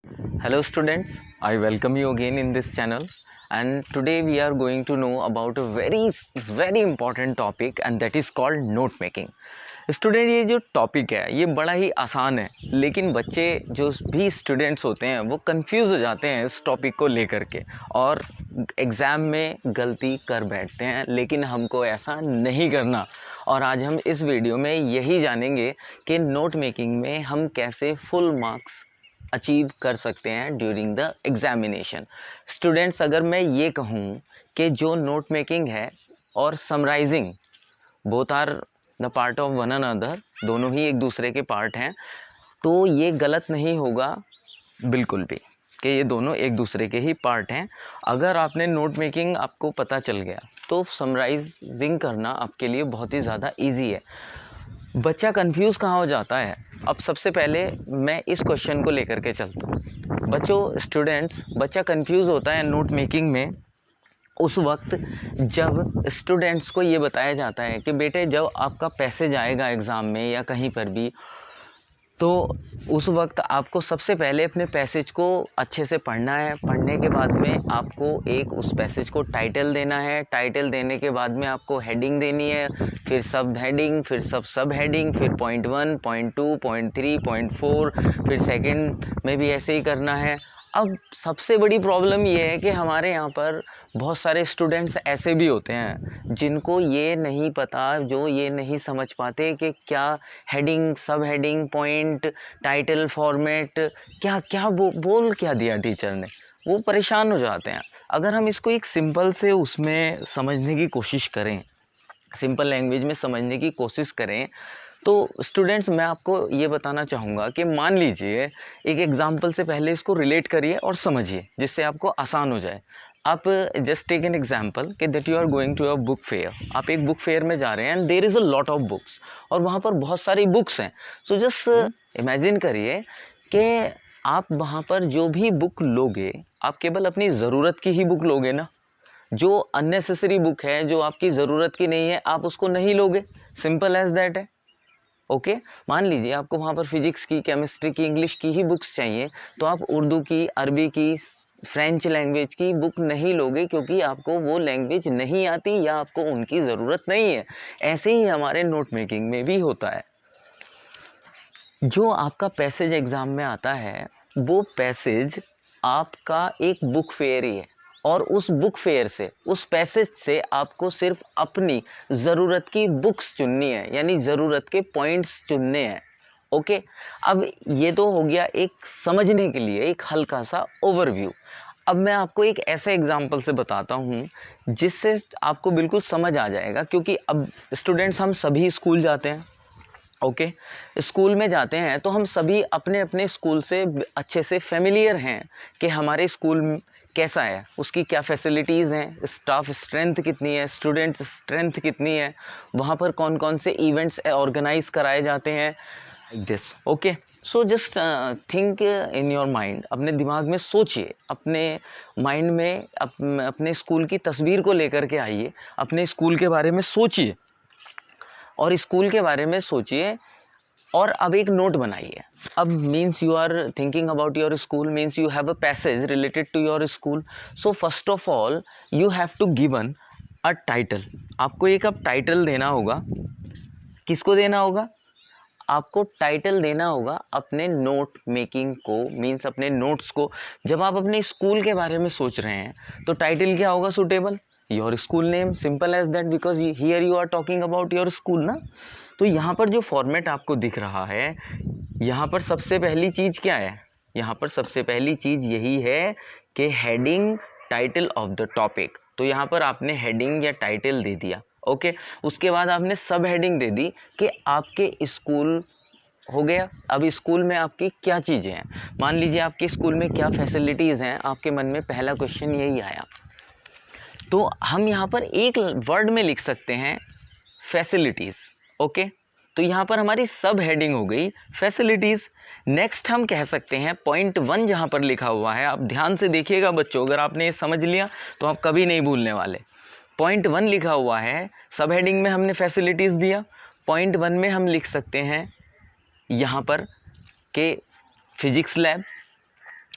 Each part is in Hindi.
Hello students, I welcome you again in this channel and today we are going to know about a very important topic and that is called note making. Student ये जो टॉपिक है ये बड़ा ही आसान है, लेकिन बच्चे जो भी स्टूडेंट्स होते हैं वो कंफ्यूज हो जाते हैं इस टॉपिक को लेकर के और एग्ज़ाम में गलती कर बैठते हैं, लेकिन हमको ऐसा नहीं करना। और आज हम इस वीडियो में यही जानेंगे कि नोट मेकिंग में हम कैसे फुल मार्क्स अचीव कर सकते हैं ड्यूरिंग द एग्ज़ामिनेशन। स्टूडेंट्स, अगर मैं ये कहूँ कि जो नोट मेकिंग है और summarising both are the part of one another, दोनों ही एक दूसरे के पार्ट हैं, तो ये गलत नहीं होगा बिल्कुल भी कि ये दोनों एक दूसरे के ही पार्ट हैं। अगर आपने नोट मेकिंग आपको पता चल गया तो समराइजिंग करना आपके लिए बहुत ही ज़्यादा इजी है। बच्चा कंफ्यूज कहाँ हो जाता है? अब सबसे पहले मैं इस क्वेश्चन को लेकर के चलता हूँ। बच्चा कंफ्यूज होता है नोट मेकिंग में उस वक्त जब स्टूडेंट्स को ये बताया जाता है कि बेटे जब आपका पैसेज आएगा एग्ज़ाम में या कहीं पर भी, तो उस वक्त आपको सबसे पहले अपने पैसेज को अच्छे से पढ़ना है। पढ़ने के बाद में आपको एक उस पैसेज को टाइटल देना है। टाइटल देने के बाद में आपको हेडिंग देनी है, फिर सब हेडिंग, फिर सब हेडिंग, फिर पॉइंट 1, पॉइंट 2, पॉइंट 3, पॉइंट 4, फिर सेकंड में भी ऐसे ही करना है। अब सबसे बड़ी प्रॉब्लम ये है कि हमारे यहाँ पर बहुत सारे स्टूडेंट्स ऐसे भी होते हैं जिनको ये नहीं पता, जो ये नहीं समझ पाते कि क्या हेडिंग, सब हेडिंग, पॉइंट, टाइटल, फॉर्मेट क्या क्या बोल क्या दिया टीचर ने, वो परेशान हो जाते हैं। अगर हम इसको एक सिंपल से उसमें समझने की कोशिश करें, सिंपल लैंग्वेज में समझने की कोशिश करें, तो स्टूडेंट्स मैं आपको ये बताना चाहूँगा कि मान लीजिए एक एग्जांपल से पहले इसको रिलेट करिए और समझिए, जिससे आपको आसान हो जाए। आप जस्ट टेक एन एग्जांपल कि that you are going to a book fair. आप एक बुक फेयर में जा रहे हैं and there is a lot of books और वहाँ पर बहुत सारी बुक्स हैं। सो जस्ट इमेजिन करिए कि आप वहाँ पर जो भी बुक लोगे, आप केवल अपनी ज़रूरत की ही बुक लोगे ना। जो अननेसेसरी बुक है, जो आपकी ज़रूरत की नहीं है, आप उसको नहीं लोगे। सिंपल एज दैट है। ओके, मान लीजिए आपको वहाँ पर फिजिक्स की, केमिस्ट्री की, इंग्लिश की ही बुक्स चाहिए, तो आप उर्दू की, अरबी की, फ्रेंच लैंग्वेज की बुक नहीं लोगे क्योंकि आपको वो लैंग्वेज नहीं आती या आपको उनकी ज़रूरत नहीं है। ऐसे ही हमारे नोट मेकिंग में भी होता है। जो आपका पैसेज एग्ज़ाम में आता है वो पैसेज आपका एक बुक फेयर ही है और उस बुक फेयर से, उस पैसेज से आपको सिर्फ अपनी ज़रूरत की बुक्स चुननी है, यानी ज़रूरत के पॉइंट्स चुनने हैं। ओके, अब ये तो हो गया एक समझने के लिए एक हल्का सा ओवरव्यू। अब मैं आपको एक ऐसे एग्जांपल से बताता हूँ जिससे आपको बिल्कुल समझ आ जाएगा, क्योंकि अब स्टूडेंट्स हम सभी स्कूल जाते हैं। ओके, स्कूल में जाते हैं तो हम सभी अपने अपने स्कूल से अच्छे से फेमिलियर हैं कि हमारे स्कूल कैसा है, उसकी क्या फैसिलिटीज़ हैं, स्टाफ स्ट्रेंथ कितनी है, स्टूडेंट स्ट्रेंथ कितनी है, वहाँ पर कौन कौन से इवेंट्स ऑर्गेनाइज कराए जाते हैं, like this. Okay, so just think in your mind, अपने दिमाग में सोचिए, अपने माइंड में अपने स्कूल की तस्वीर को लेकर के आइए, अपने स्कूल के बारे में सोचिए और स्कूल के बारे में सोचिए और अब एक नोट बनाइए। अब means you are thinking about your school, means you have a passage related to your school. So first of all you have to given a title. आपको एक अब टाइटल देना होगा। किसको देना होगा? आपको टाइटल देना होगा अपने नोट मेकिंग को, मीन्स अपने नोट्स को। जब आप अपने स्कूल के बारे में सोच रहे हैं तो टाइटल क्या होगा suitable? Your school name, simple as that, because here you are talking about your school ना। तो यहाँ पर जो फॉर्मेट आपको दिख रहा है, यहाँ पर सबसे पहली चीज़ क्या है? यहाँ पर सबसे पहली चीज़ यही है कि heading, title of the topic. तो यहाँ पर आपने हेडिंग या टाइटल दे दिया। ओके, उसके बाद आपने सब हेडिंग दे दी कि आपके स्कूल हो गया। अब स्कूल में आपकी क्या चीज़ें हैं, मान लीजिए आपके स्कूल में क्या फैसिलिटीज़ हैं, आपके मन में पहला क्वेश्चन यही आया। तो हम यहाँ पर एक वर्ड में लिख सकते हैं फैसिलिटीज़। ओके, तो यहाँ पर हमारी सब हेडिंग हो गई फैसिलिटीज़। नेक्स्ट हम कह सकते हैं पॉइंट 1 जहाँ पर लिखा हुआ है, आप ध्यान से देखिएगा बच्चों, अगर आपने ये समझ लिया तो आप कभी नहीं भूलने वाले। पॉइंट 1 लिखा हुआ है, सब हेडिंग में हमने फैसिलिटीज़ दिया। पॉइंट 1 में हम लिख सकते हैं यहाँ पर कि physics lab,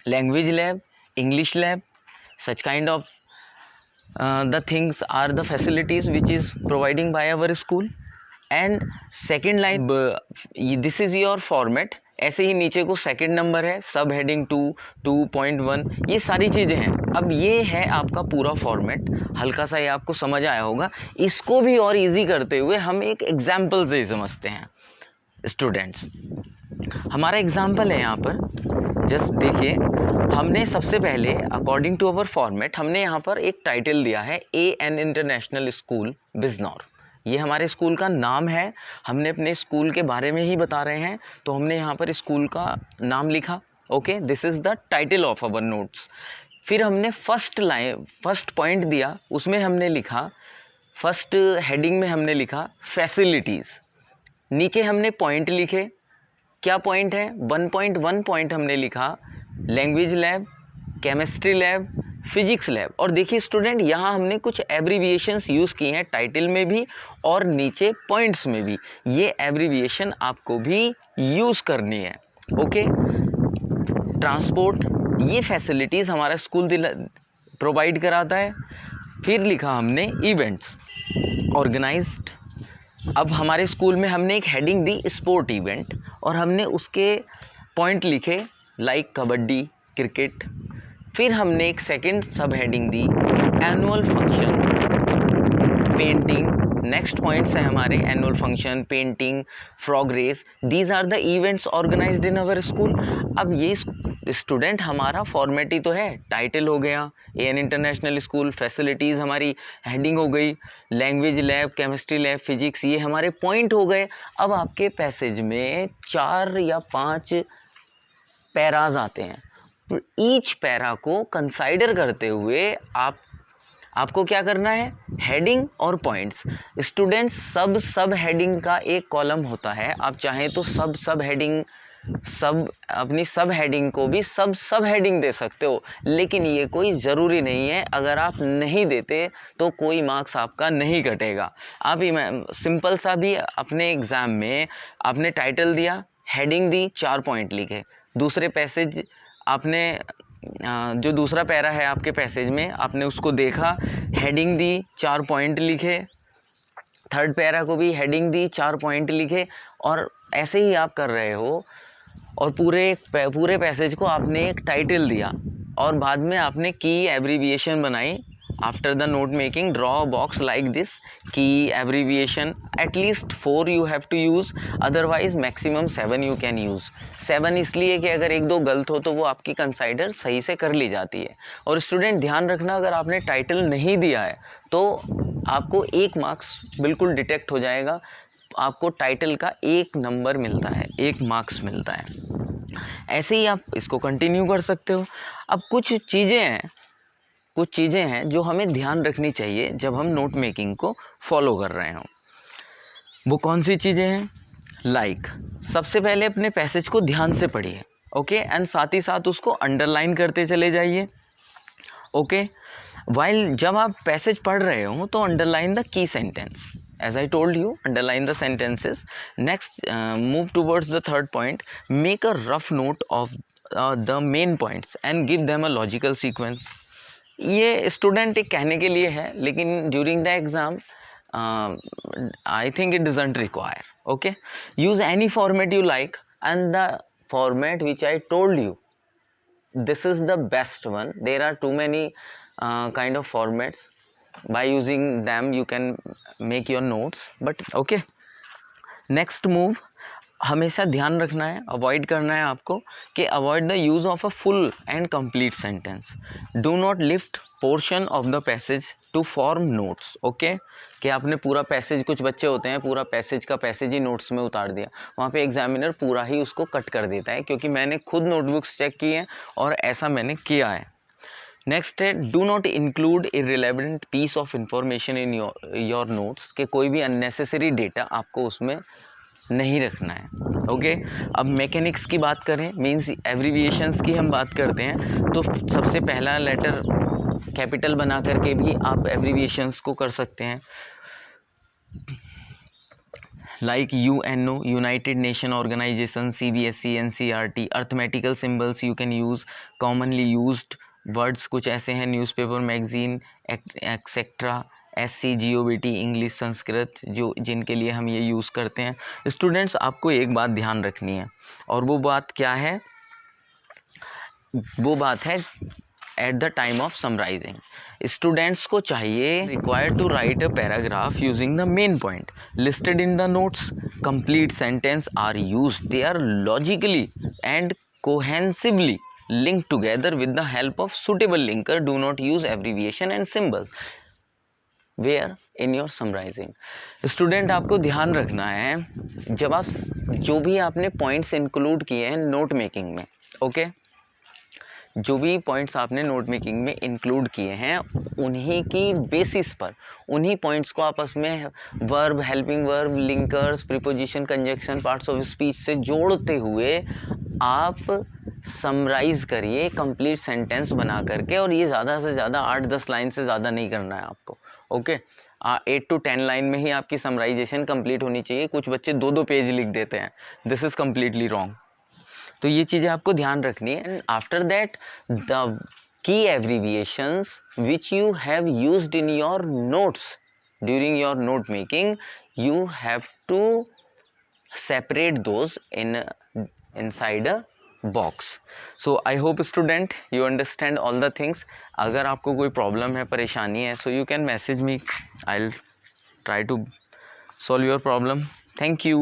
language lab, English lab, such kind of the things are the facilities which is providing by our school. And second line, this is your format, ऐसे ही नीचे को सेकेंड नंबर है, सब हेडिंग 2, 2.1, ये सारी चीज़ें हैं। अब ये है आपका पूरा फॉर्मेट, हल्का सा ये आपको समझ आया होगा। इसको भी और इजी करते हुए हम एक एग्जाम्पल से समझते हैं स्टूडेंट्स। हमारा एग्जाम्पल है यहाँ पर, जस्ट देखिए, हमने सबसे पहले अकॉर्डिंग टू अवर फॉर्मेट हमने यहाँ पर एक टाइटल दिया है AN इंटरनेशनल स्कूल बिजनौर। ये हमारे स्कूल का नाम है, हमने अपने स्कूल के बारे में ही बता रहे हैं, तो हमने यहाँ पर स्कूल का नाम लिखा। Okay, this is the title of our notes. फिर हमने फर्स्ट पॉइंट दिया, उसमें हमने लिखा, फर्स्ट हेडिंग में हमने लिखा फैसिलिटीज़। नीचे हमने पॉइंट लिखे, क्या पॉइंट है, 1.1 पॉइंट हमने लिखा language lab, chemistry lab, physics lab. और देखिए स्टूडेंट, यहाँ हमने कुछ एब्रीविएशंस यूज़ की हैं टाइटल में भी और नीचे पॉइंट्स में भी। ये एब्रीविएशन आपको भी यूज़ करनी है। ओके, ट्रांसपोर्ट, ये फैसिलिटीज़ हमारा स्कूल प्रोवाइड कराता है। फिर लिखा हमने इवेंट्स ऑर्गेनाइज्ड। अब हमारे स्कूल में हमने एक हेडिंग दी स्पोर्ट इवेंट, और हमने उसके पॉइंट लिखे लाइक कबड्डी, क्रिकेट। फिर हमने एक सेकंड सब हेडिंग दी annual function, painting. Next points हैं हमारे annual function, painting, frog race, these are the events organised in our school. अब ये स्टूडेंट हमारा फॉर्मेट ही तो है, टाइटल हो गया AN इंटरनेशनल स्कूल, फैसिलिटीज़ हमारी हेडिंग हो गई, language lab, chemistry lab, physics, ये हमारे पॉइंट हो गए। अब आपके पैसेज में 4 या 5 पैराज आते हैं, ईच पैरा को कंसाइडर करते हुए आपको क्या करना है, हेडिंग और पॉइंट्स। स्टूडेंट्स, सब हेडिंग का एक कॉलम होता है, आप चाहें तो सब हेडिंग, अपनी सब हेडिंग को भी सब हेडिंग दे सकते हो, लेकिन ये कोई ज़रूरी नहीं है। अगर आप नहीं देते तो कोई मार्क्स आपका नहीं कटेगा। आप सिंपल सा भी अपने एग्ज़ाम में आपने टाइटल दिया, हेडिंग दी, 4 पॉइंट लिखे, दूसरे पैसेज आपने जो दूसरा पैरा है आपके पैसेज में आपने उसको देखा, हेडिंग दी, 4 पॉइंट लिखे, थर्ड पैरा को भी हेडिंग दी, 4 पॉइंट लिखे, और ऐसे ही आप कर रहे हो। और पूरे पैसेज को आपने एक टाइटल दिया और बाद में आपने की एब्रीविएशन बनाई। After the note making, draw a box like this, key abbreviation at least 4 you have to use, otherwise maximum 7 you can use. 7 इसलिए कि अगर 1-2 गलत हो तो वो आपकी कंसाइडर सही से कर ली जाती है। और स्टूडेंट ध्यान रखना, अगर आपने टाइटल नहीं दिया है तो आपको 1 मार्क्स बिल्कुल डिटेक्ट हो जाएगा, आपको टाइटल का 1 नंबर मिलता है, 1 मार्क्स मिलता है। ऐसे ही आप इसको कंटिन्यू कर सकते हो। अब कुछ चीज़ें हैं जो हमें ध्यान रखनी चाहिए जब हम नोट मेकिंग को फॉलो कर रहे हों। वो कौन सी चीज़ें हैं? लाइक सबसे पहले अपने पैसेज को ध्यान से पढ़िए, ओके, एंड साथ ही साथ उसको अंडरलाइन करते चले जाइए, ओके। वाइल जब आप पैसेज पढ़ रहे हो तो underline the key sentence, as I told you, underline the sentences. Next, move towards the third point. Make a rough note of the main points and give them a logical sequence. ये स्टूडेंट एक कहने के लिए है, लेकिन during the exam I think it doesn't require. Okay, use any format you like, and the format which I told you, this is the best one. There are too many kind of formats. By using them you can make your notes, but okay. Next move, हमेशा ध्यान रखना है, अवॉइड करना है आपको कि avoid the use of a full and complete sentence. Do not lift portion of the passage to form notes, okay. कि आपने पूरा पैसेज, कुछ बच्चे होते हैं पूरा पैसेज का पैसेज ही नोट्स में उतार दिया, वहाँ पे एग्जामिनर पूरा ही उसको कट कर देता है, क्योंकि मैंने खुद नोटबुक्स चेक की हैं और ऐसा मैंने किया है। नेक्स्ट है, do not include irrelevant piece of information in your notes, कि कोई भी अननेसेसरी डेटा आपको उसमें नहीं रखना है, ओके। अब मैकेनिक्स की बात करें, मींस एब्रीविएशंस की हम बात करते हैं, तो सबसे पहला लेटर कैपिटल बना करके भी आप एब्रीविएशंस को कर सकते हैं। like UNO, United Nation Organization, CBSE, NCERT, arithmetical symbols you can use, commonly used words कुछ ऐसे हैं, newspaper, magazine, etcetera, SCGOBT, English, Sanskrit, जो जिनके लिए हम ये यूज़ करते हैं। स्टूडेंट्स, आपको एक बात ध्यान रखनी है, और वो बात क्या है? वो बात है at the time of summarising, students को चाहिए required to write a paragraph using the main point listed in the notes. Complete sentence are used, they are logically and cohesively linked together with the help of suitable linker. Do not use abbreviation and symbols where in your summarizing. Student, आपको ध्यान रखना है, जब आप जो भी आपने पॉइंट्स इंक्लूड किए हैं नोट मेकिंग में, ओके, जो भी पॉइंट्स आपने नोट मेकिंग में इंक्लूड किए हैं, उन्हीं की बेसिस पर, उन्हीं पॉइंट्स को आपस में verb, helping verb, linkers, preposition, conjunction, parts of speech से जोड़ते हुए आप समराइज़ करिए कंप्लीट सेंटेंस बना करके। और ये ज़्यादा से ज़्यादा 8-10 लाइन से ज़्यादा नहीं करना है आपको, ओके। 8 to 10 लाइन में ही आपकी समराइजेशन कंप्लीट होनी चाहिए। कुछ बच्चे 2-2 पेज लिख देते हैं, दिस इज़ कम्प्लीटली रॉन्ग। तो ये चीज़ें आपको ध्यान रखनी है। And after that the key abbreviations which you have used in your notes during your note making, you have to separate those in inside a box. So I hope student you understand all the things. अगर आपको कोई प्रॉब्लम है, परेशानी है, so you can message me, I'll try to solve your problem. Thank you.